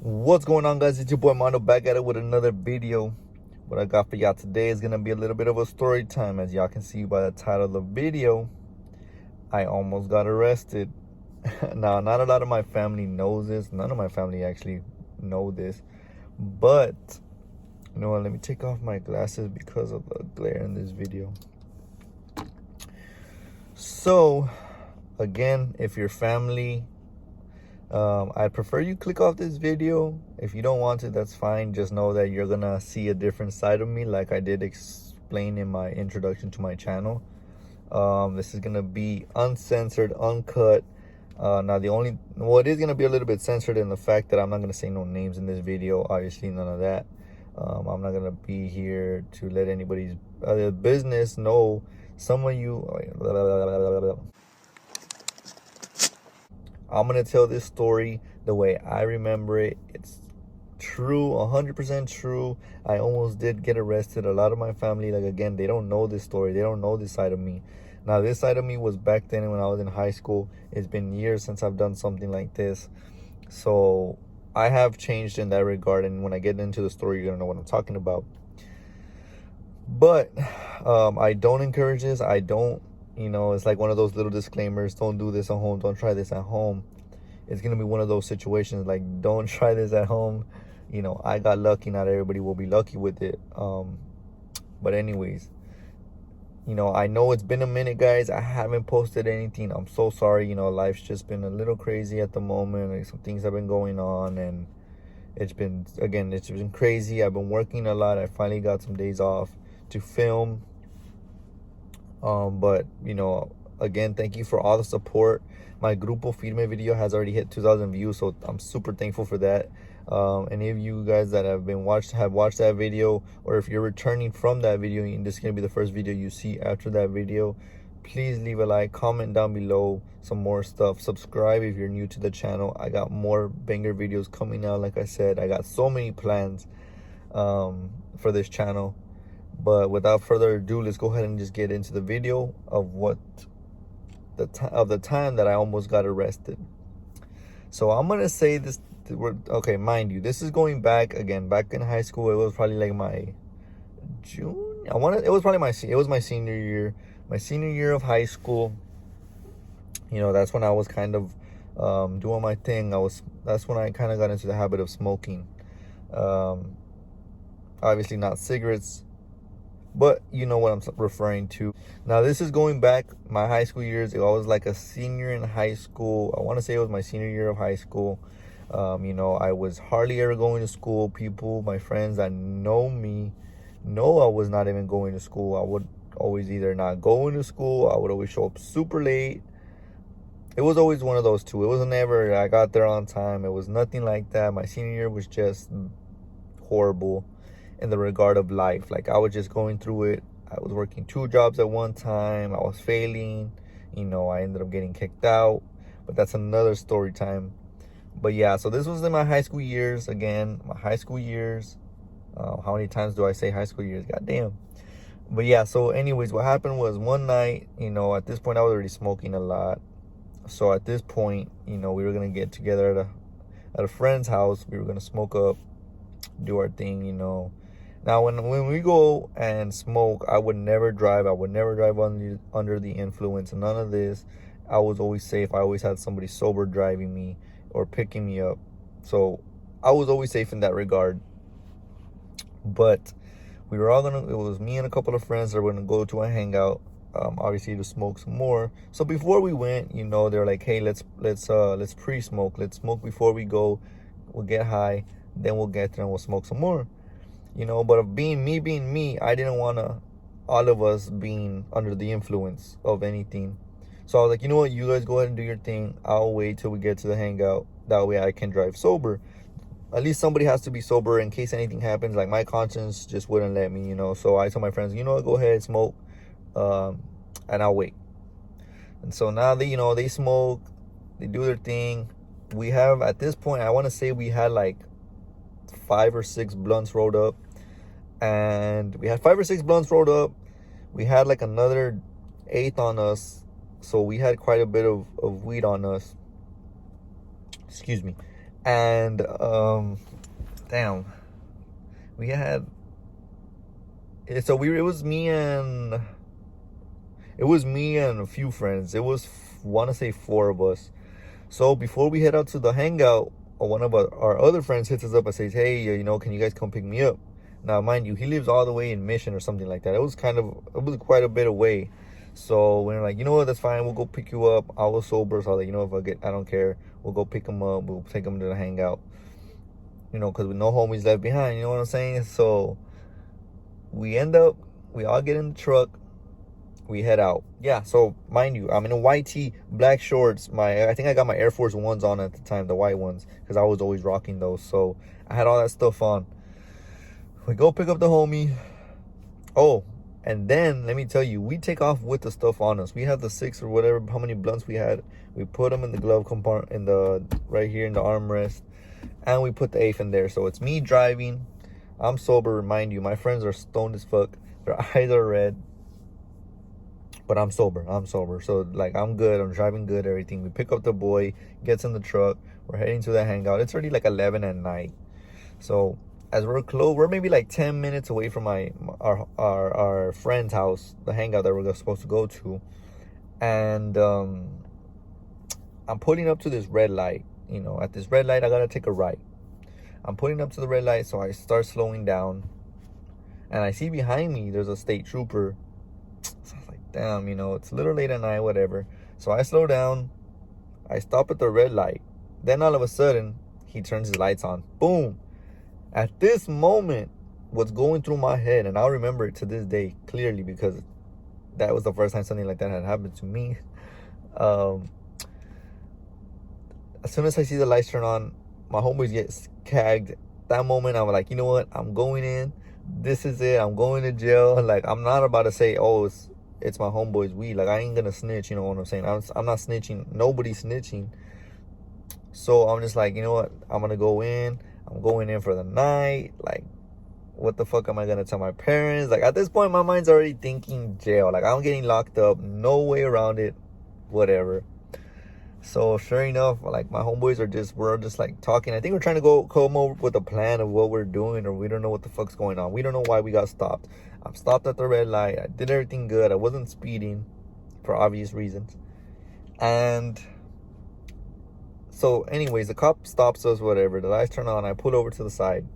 What's going on, guys? It's your boy Mondo back at it with another video. What I got for y'all today is gonna be a little bit of a story time. As y'all can see by the title of the video, I almost got arrested. Now, not a lot of my family knows this. None of my family actually know this. But, you know what? Let me take off my glasses because of the glare in this video. So, again, if your family... I prefer you click off this video. If you don't want to, that's fine. Just know that you're gonna see a different side of me, like I did explain in my introduction to my channel. This is gonna be uncensored, uncut. Now it is gonna be a little bit censored in the fact that I'm not gonna say no names in this video. Obviously, none of that. I'm not gonna be here to let anybody's business know. Some of you... I'm going to tell this story the way I remember it. It's true, 100% true. I almost did get arrested. A lot of my family, like, again, they don't know this story. They don't know this side of me. Now, this side of me was back then when I was in high school. It's been years since I've done something like this. So I have changed in that regard. And when I get into the story, you're going to know what I'm talking about. But I don't encourage this. I don't. You know, it's like one of those little disclaimers. Don't do this at home. Don't try this at home. It's going to be one of those situations like, don't try this at home. You know, I got lucky. Not everybody will be lucky with it. But anyways, you know, I know it's been a minute, guys. I haven't posted anything. I'm so sorry. You know, life's just been a little crazy at the moment. Like, some things have been going on. And it's been crazy. I've been working a lot. I finally got some days off to film. But, you know, again, thank you for all the support. My Grupo Firme video has already hit 2,000 views, so I'm super thankful for that. Any of you guys that have watched that video, or if you're returning from that video and this is going to be the first video you see after that video, please leave a like, comment down below some more stuff, subscribe if you're new to the channel. I got more banger videos coming out. Like I said, I got so many plans for this channel. But without further ado, let's go ahead and just get into the video of the time that I almost got arrested. So I'm gonna say this. Okay, mind you, this is going back in high school. It was probably like my June. It was probably my senior year. My senior year of high school. You know, that's when I was kind of doing my thing. That's when I kind of got into the habit of smoking. Obviously not cigarettes, but you know what I'm referring to. Now, this is going back my high school years. I was like a senior in high school. I want to say it was my senior year of high school. You know, I was hardly ever going to school. People, my friends that know me, know I was not even going to school. I would always either not go into school. I would always show up super late. It was always one of those two. It was never I got there on time. It was nothing like that. My senior year was just horrible in the regard of life. Like, I was just going through it. I was working 2 jobs at one time. I was failing. You know, I ended up getting kicked out. But that's another story time. But yeah, so this was in my high school years. Again, my high school years. How many times do I say high school years? God damn. But yeah, so anyways, what happened was one night, you know, at this point I was already smoking a lot. So at this point, you know, we were going to get together at a friend's house. We were going to smoke up, do our thing, you know. Now, when we go and smoke, I would never drive. I would never drive under the influence. None of this. I was always safe. I always had somebody sober driving me or picking me up. So I was always safe in that regard. But we were all it was me and a couple of friends that were going to go to a hangout, obviously to smoke some more. So before we went, you know, they're like, hey, let's pre-smoke. Let's smoke before we go. We'll get high. Then we'll get there and we'll smoke some more. You know, but being me, I didn't want all of us being under the influence of anything. So I was like, you know what, you guys go ahead and do your thing. I'll wait till we get to the hangout. That way I can drive sober. At least somebody has to be sober in case anything happens. Like, my conscience just wouldn't let me, you know. So I told my friends, you know what, go ahead, smoke, and I'll wait. And so now they smoke, they do their thing. We have, at this point, I want to say we had like 5 or 6 blunts rolled up. And we had 5 or 6 blunts rolled up. We had like another 8th on us. So we had quite a bit of weed on us. Excuse me. And damn, we had so we it was me and a few friends. It was want to say four of us. So before we head out to the hangout, one of our other friends hits us up and says, "Hey, can you guys come pick me up?" Now, mind you, he lives all the way in Mission or something like that. It was quite a bit away. So we're like, you know what, that's fine. We'll go pick you up. I was sober, so I was like, if I don't care. We'll go pick him up. We'll take him to the hangout. Because with no homies left behind. You know what I'm saying? So we all get in the truck. We head out. Yeah, so mind you, I'm in a white tee, black shorts. I think I got my Air Force Ones on at the time, the white ones, because I was always rocking those. So I had all that stuff on. We go pick up the homie. Oh, and then let me tell you, we take off with the stuff on us. We had the 6 or whatever, how many blunts we had. We put them in the glove compartment, right here in the armrest, and we put the eighth in there. So it's me driving. I'm sober, mind you. My friends are stoned as fuck. Their eyes are red. But I'm sober. So like I'm good. I'm driving good, everything. We pick up the boy, gets in the truck. We're heading to the hangout. It's already like 11 at night. So as we're close, we're maybe like 10 minutes away from our friend's house, the hangout that we're supposed to go to. And I'm pulling up to this red light. At this red light, I gotta take a right. I'm pulling up to the red light, so I start slowing down. And I see behind me, there's a state trooper. So I was like, damn, it's a little late at night, whatever. So I slow down. I stop at the red light. Then all of a sudden, he turns his lights on. Boom. At this moment, what's going through my head, and I'll remember it to this day clearly because that was the first time something like that had happened to me. As soon as I see the lights turn on, my homeboys get cagged. That moment, I'm like, you know what? I'm going in. This is it. I'm going to jail. Like, I'm not about to say, oh, it's my homeboy's weed. Like, I ain't gonna snitch. You know what I'm saying? I'm not snitching. Nobody's snitching. So I'm just like, you know what? I'm gonna go in. I'm going in for the night. Like, what the fuck am I gonna tell my parents? Like, at this point, my mind's already thinking jail. Like, I'm getting locked up. No way around it. Whatever. So sure enough, like my homeboys we're just like talking. I think we're trying to come up with a plan of what we're doing, or we don't know what the fuck's going on. We don't know why we got stopped. I'm stopped at the red light. I did everything good. I wasn't speeding for obvious reasons. And so anyways, the cop stops us, whatever. The lights turn on. I pull over to the side.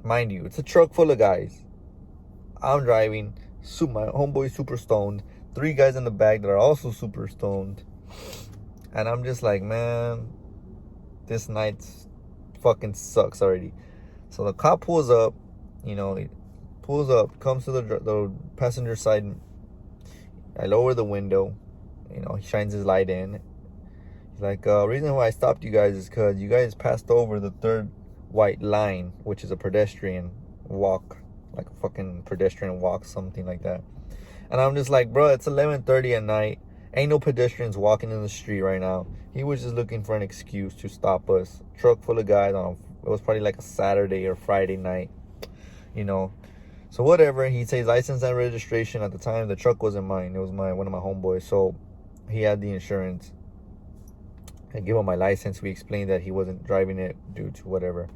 Mind you, it's a truck full of guys. I'm driving. My homeboy's super stoned. 3 guys in the back that are also super stoned. And I'm just like, man, this night fucking sucks already. So the cop pulls up, he pulls up, comes to the passenger side. I lower the window, he shines his light in. He's like, reason why I stopped you guys is because you guys passed over the 3rd white line, which is a pedestrian walk, like a fucking pedestrian walk, something like that. And I'm just like, bro, it's 11:30 at night. Ain't no pedestrians walking in the street right now. He was just looking for an excuse to stop us. Truck full of guys it was probably like a Saturday or Friday night, So whatever, he says license and registration. At the time, the truck wasn't mine. It was one of my homeboys. So he had the insurance. I give him my license. We explained that he wasn't driving it due to whatever.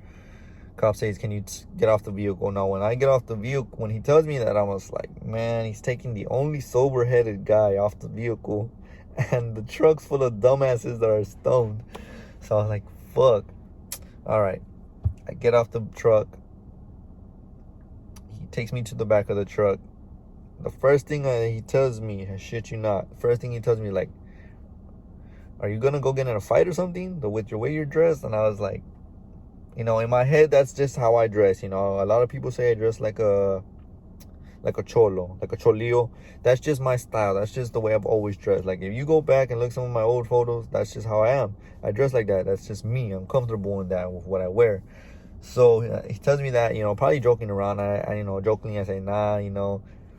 Cop says, can you get off the vehicle? Now, when I get off the vehicle, when he tells me that, I was like, man, he's taking the only sober-headed guy off the vehicle. And the truck's full of dumbasses that are stoned. So I was like, fuck. All right. I get off the truck. He takes me to the back of the truck. The first thing he tells me, I shit you not, first thing he tells me, like, are you going to go get in a fight or something with your way you're dressed? And I was like, in my head, that's just how I dress. A lot of people say I dress like a cholo, like a cholillo. That's just my style. That's just the way I've always dressed. Like, if you go back and look some of my old photos, that's just how I am. I dress like that. That's just me. I'm comfortable in that with what I wear. So he tells me that, probably joking around. I jokingly I say, nah,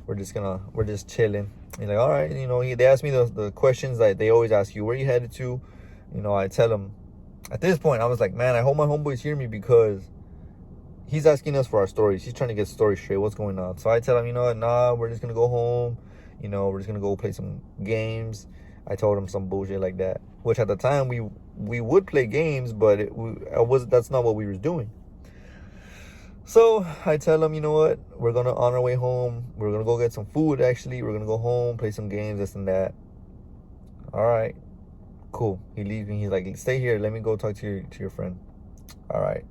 we're just chilling. He's like, all right, they ask me the questions that they always ask you. Where you headed to? I tell them. At this point, I was like, man, I hope my homeboys hear me because he's asking us for our stories. He's trying to get stories straight. What's going on? So I tell him, nah, we're just going to go home. We're just going to go play some games. I told him some bullshit like that, which at the time we would play games, but that's not what we were doing. So I tell him, you know what, we're gonna on our way home, we're gonna go get some food. Actually, we're gonna go home, play some games, this and that. All right, cool. He leaves me. He's like, stay here, let me go talk to your friend. All right.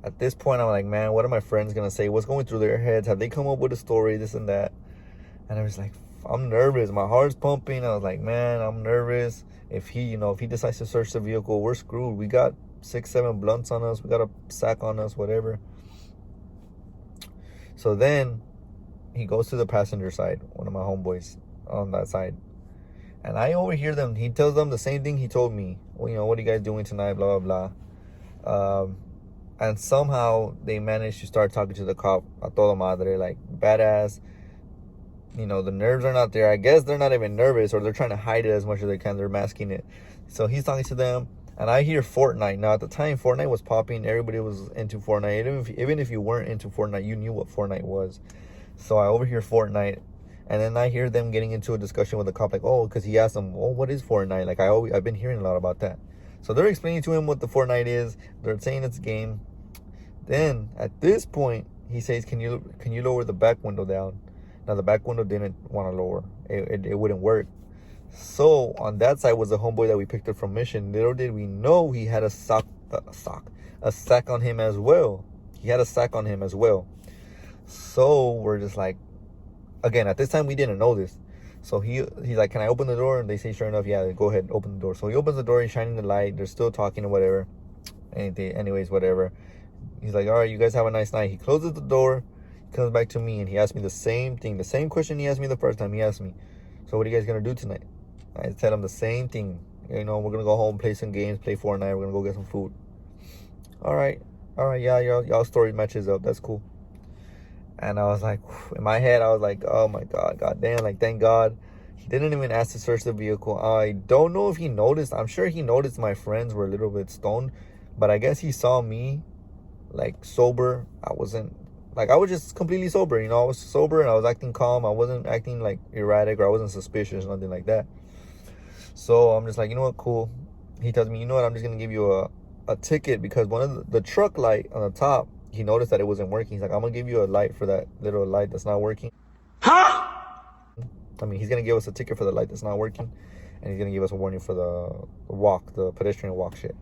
At this point, I'm like, man, what are my friends gonna say? What's going through their heads? Have they come up with a story, this and that? And I was like, I'm nervous. My heart's pumping. I was like, man, I'm nervous. If he decides to search the vehicle, we're screwed. We got 6-7 blunts on us. We got a sack on us, whatever. So then he goes to the passenger side, one of my homeboys on that side. And I overhear them. He tells them the same thing he told me. Well, what are you guys doing tonight? Blah, blah, blah. And somehow they managed to start talking to the cop a toda madre, like badass. The nerves are not there. I guess they're not even nervous, or they're trying to hide it as much as they can. They're masking it. So he's talking to them, and I hear Fortnite. Now, at the time, Fortnite was popping. Everybody was into Fortnite. Even if you weren't into Fortnite, you knew what Fortnite was. So I overhear Fortnite, and then I hear them getting into a discussion with the cop, like, oh, because he asked them, oh, what is Fortnite? Like, I've been hearing a lot about that. So they're explaining to him what the Fortnite is. They're saying it's a game. Then, at this point, he says, can you lower the back window down? Now, the back window didn't want to lower. It wouldn't work. So, on that side was the homeboy that we picked up from Mission. Little did we know he had a sack on him as well. He had a sack on him as well. So, we're just like, again, at this time, we didn't know this. So, he's like, can I open the door? And they say, sure enough, yeah, go ahead, open the door. So, he opens the door, he's shining the light. They're still talking or whatever. Anyways, whatever. He's like, all right, you guys have a nice night. He closes the door, comes back to me, and he asked me the same thing. The same question he asked me the first time. He asked me, so what are you guys going to do tonight? I tell him the same thing. We're going to go home, play some games, play Fortnite. We're going to go get some food. All right, yeah, y'all story matches up. That's cool. And I was like, in my head, I was like, oh my God, goddamn, like, thank God. He didn't even ask to search the vehicle. I don't know if he noticed. I'm sure he noticed my friends were a little bit stoned, but I guess he saw me, like, sober. I was just completely sober. I was sober and I was acting calm. I wasn't acting like erratic, or I wasn't suspicious, nothing like that. So I'm just like, you know what, cool. He tells me, you know what, I'm just gonna give you a ticket, because one of the truck light on the top, he noticed that it wasn't working. He's like, I'm gonna give you a light for that little light that's not working. Huh? I mean, he's gonna give us a ticket for the light that's not working, and he's gonna give us a warning for the pedestrian walk shit.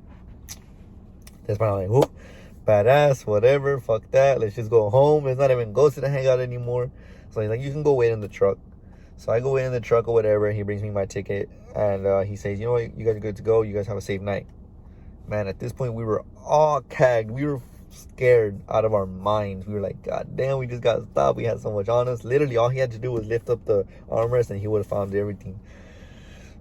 That's why I'm like, whoop. Badass, whatever, fuck that, let's just go home. Let's not even go to the hangout anymore. So he's like, you can go wait in the truck. So I go wait in the truck or whatever. He brings me my ticket, and he says, you know what, you guys are good to go. You guys have a safe night. Man, at this point, we were all cagged. We were scared out of our minds. We were like, God damn, we just got stopped. We had so much on us. Literally, all he had to do was lift up the armrest, and he would have found everything.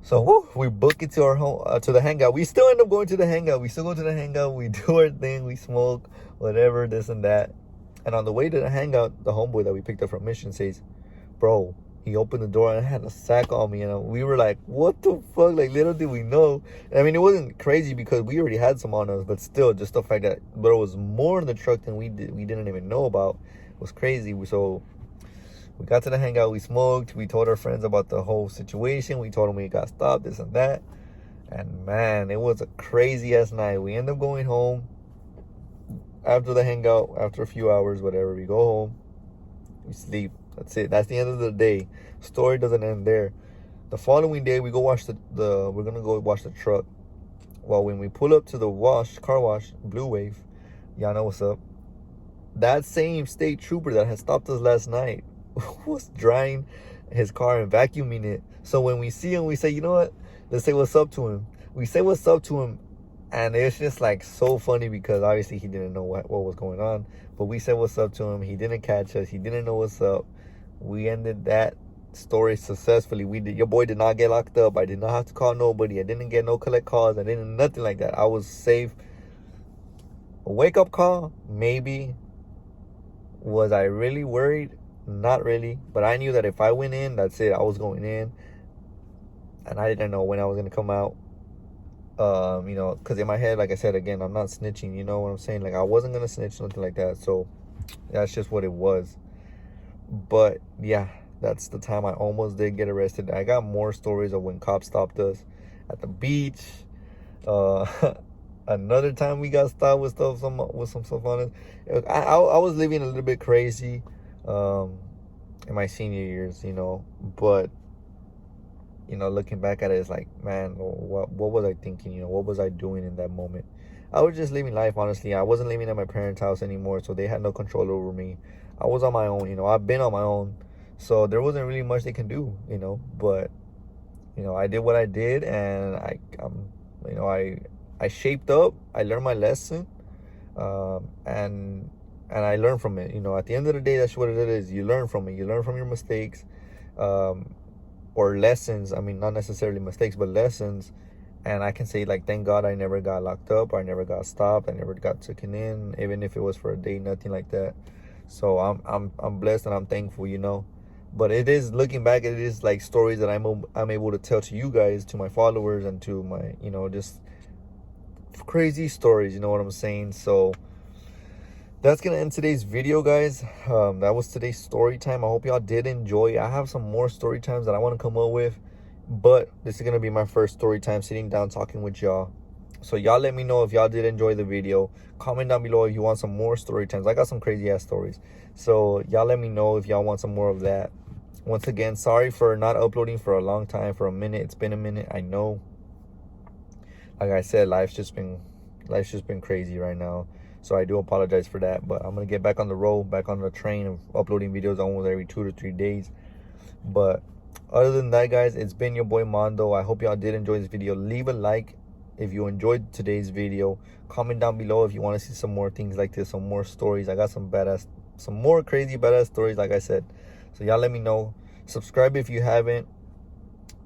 So we book it to our home, to the hangout. We still end up going to the hangout. We still go to the hangout. We do our thing. We smoke, whatever, this and that. And on the way to the hangout, the homeboy that we picked up from Mission says, bro, he opened the door and had a sack on me. And we were like, what the fuck? Like, little did we know. I mean, it wasn't crazy because we already had some on us. But still, just the fact that there was more in the truck than we didn't even know about was crazy. So we got to the hangout, we smoked, we told our friends about the whole situation. We told them we got stopped, this and that. And man, it was a crazy ass night. We end up going home after the hangout, after a few hours, whatever. We go home, we sleep. That's it. That's the end of the day. Story doesn't end there. The following day, we go watch we're gonna go watch the truck. Well, when we pull up to the car wash, Blue Wave, y'all know what's up. That same state trooper that had stopped us last night was drying his car and vacuuming it. So when we see him, we say, you know what, let's say what's up to him. We say what's up to him, and it's just like so funny because obviously he didn't know what was going on, but we said what's up to him. He didn't catch us. He didn't know what's up. We ended that story successfully. Your boy did not get locked up. I did not have to call nobody. I didn't get no collect calls. I didn't nothing like that. I was safe. A wake up call, maybe. Was I really worried? Not really, but I knew that if I went in, that's it. I was going in, and I didn't know when I was gonna come out. Because in my head, like I said again, I'm not snitching. You know what I'm saying? Like, I wasn't gonna snitch, nothing like that. So that's just what it was. But yeah, that's the time I almost did get arrested. I got more stories of when cops stopped us at the beach, Another time we got stopped with some stuff on us. I was living a little bit crazy in my senior years, but looking back at it, it's like, man, what was I thinking? What was I doing in that moment? I was just living life, honestly. I wasn't living at my parents' house anymore, so they had no control over me. I was on my own, I've been on my own, so there wasn't really much they can do, But I did what I did, and I shaped up. I learned my lesson, and I learned from it. At the end of the day, that's what it is. You learn from it. You learn from your mistakes, or lessons. I mean, not necessarily mistakes, but lessons. And I can say, like, thank God I never got locked up. I never got stopped. I never got taken in, even if it was for a day, nothing like that. So I'm blessed and I'm thankful. But it is, looking back, it is like stories that I'm able to tell to you guys, to my followers, and to my just crazy stories. You know what I'm saying? So that's gonna end today's video, guys. That was today's story time. I hope y'all did enjoy. I have some more story times that I want to come up with, but this is gonna be my first story time sitting down talking with y'all. So y'all let me know if y'all did enjoy the video. Comment down below if you want some more story times. I got some crazy ass stories, so y'all let me know if y'all want some more of that. Once again, sorry for not uploading for a long time, for a minute. It's been a minute, I know. Like I said, life's just been crazy right now, so I do apologize for that. But I'm gonna get back on the road, back on the train of uploading videos almost every 2 to 3 days. But other than that, guys, it's been your boy Mondo. I hope y'all did enjoy this video. Leave a like if you enjoyed today's video. Comment down below if you want to see some more things like this, some more stories. I got some more crazy badass stories, like I said. So y'all let me know. Subscribe if you haven't.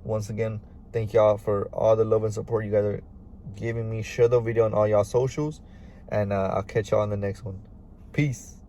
Once again, thank y'all for all the love and support you guys are giving me. Share the video on all y'all socials, and I'll catch y'all on the next one. Peace.